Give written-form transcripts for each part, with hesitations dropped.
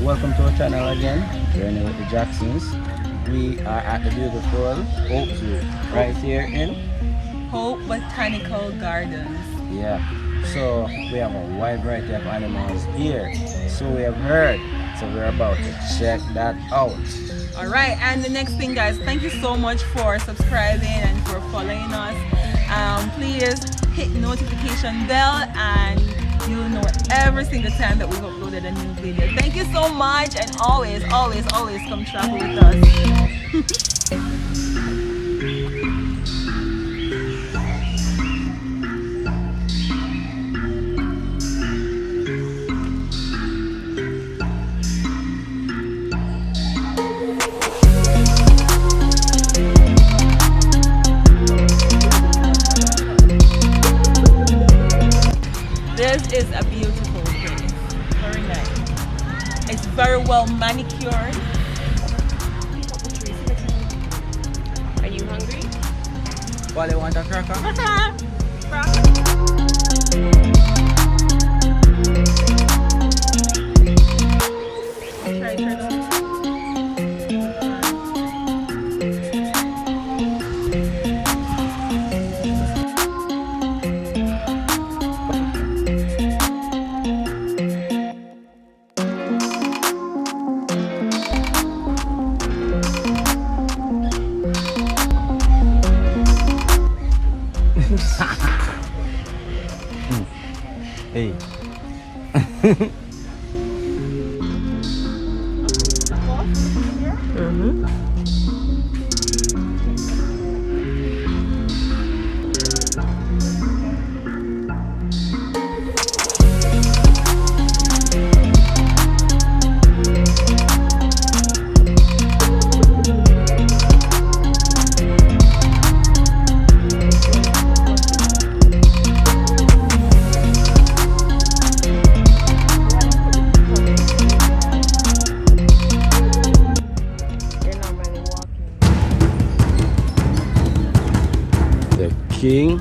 welcome to our channel again. We're here with the Jacksons. We are at the beautiful Hope Zoo right here in Hope Botanical Gardens. Yeah. So we have a wide variety of animals here. So we have heard. So we're about to check that out. Alright, and the next thing guys, thank you so much for subscribing and for following us. Please hit notification bell and you'll know every single time that we've uploaded a new video. Thank you so much, and always come travel with us. This is a beautiful place. Very nice. It's very well manicured. Are you hungry? Wale, want a cracker? Hey. King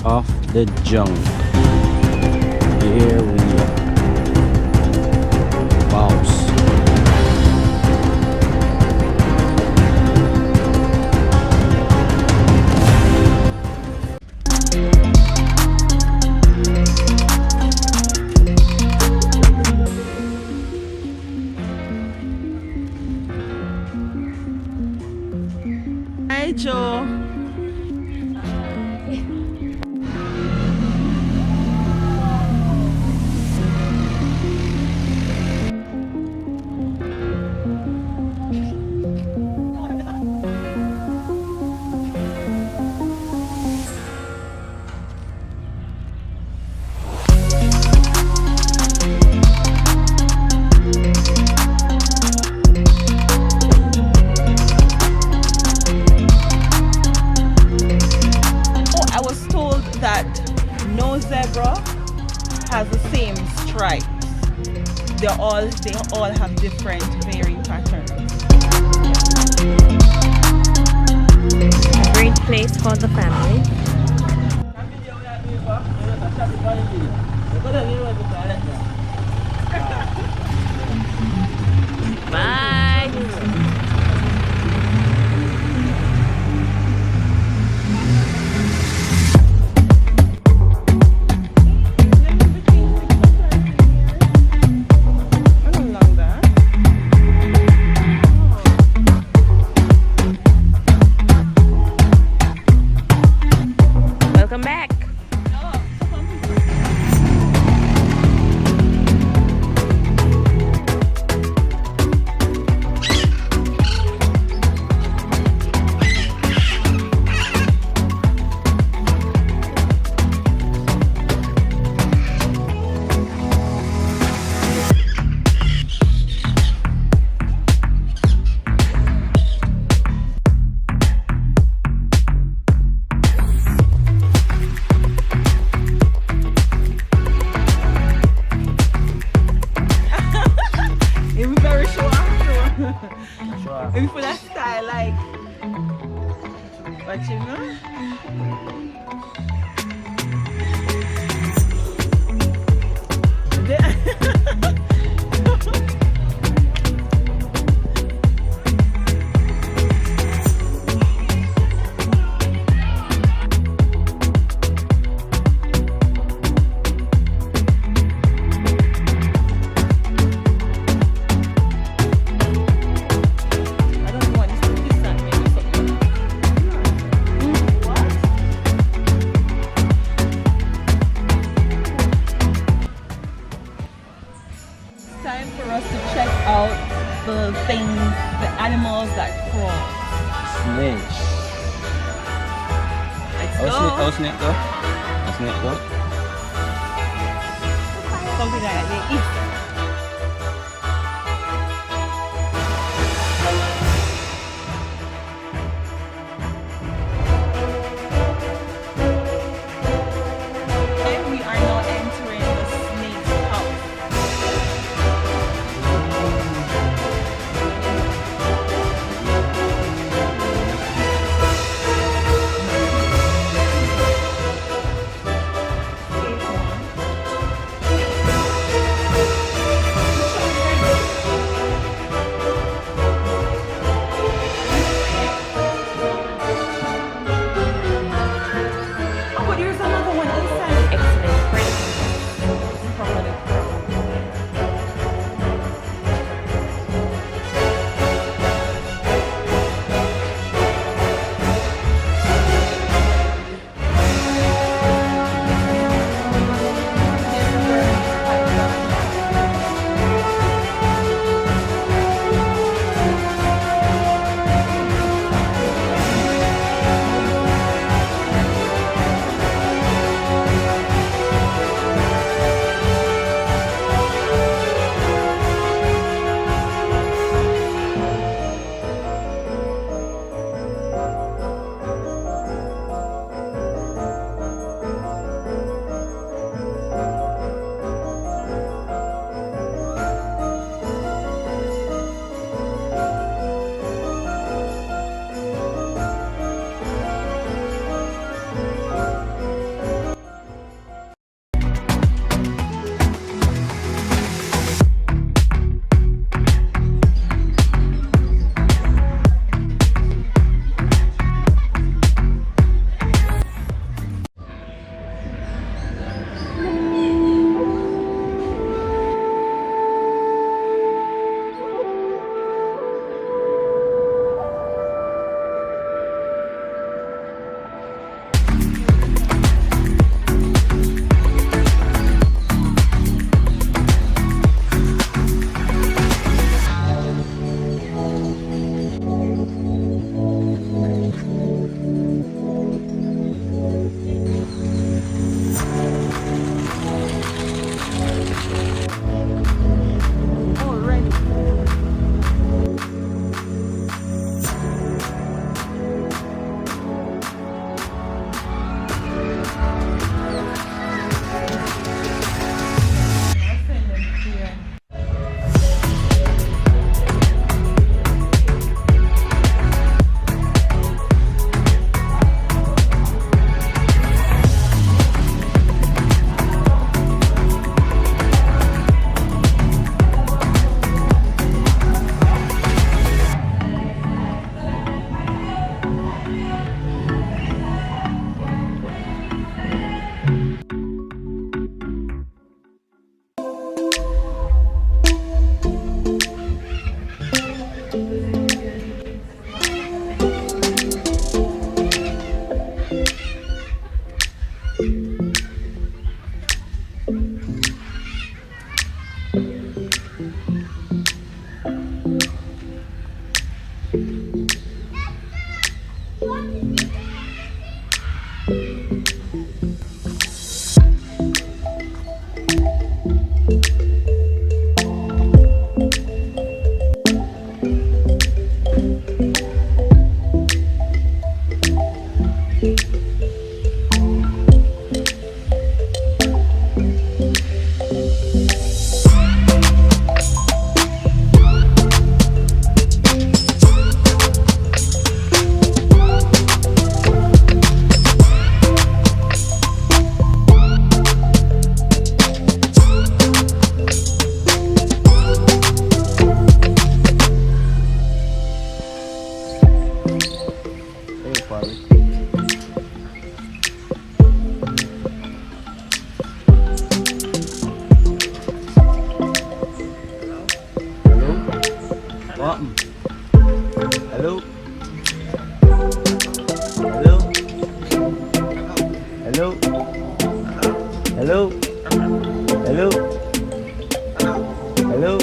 of the jungle. Here we are. Boss. Hi Joe. No zebra has the same stripes. They all have different varying patterns. A great place for the family. Bye. Welcome back. Maybe for that style, like, what you know? to check out the things, the animals that crawl. Snake. Let's How go. snake go? How snake go? Something like that they eat. And we are now entering the snake's house. Oh, but there's another one inside. Excellent friend. Probably. Hello? Hello? Hello?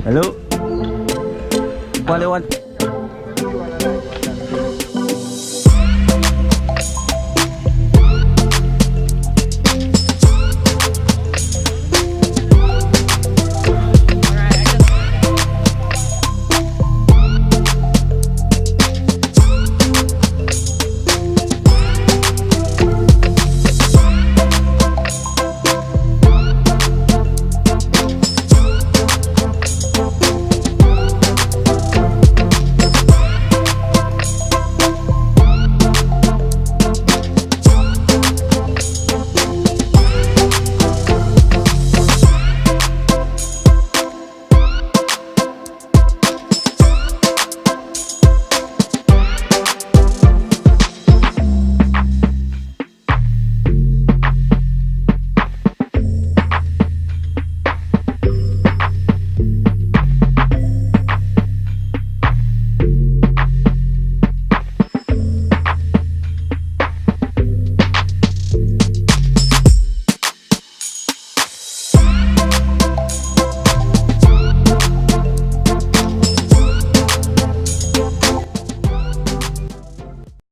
Hello?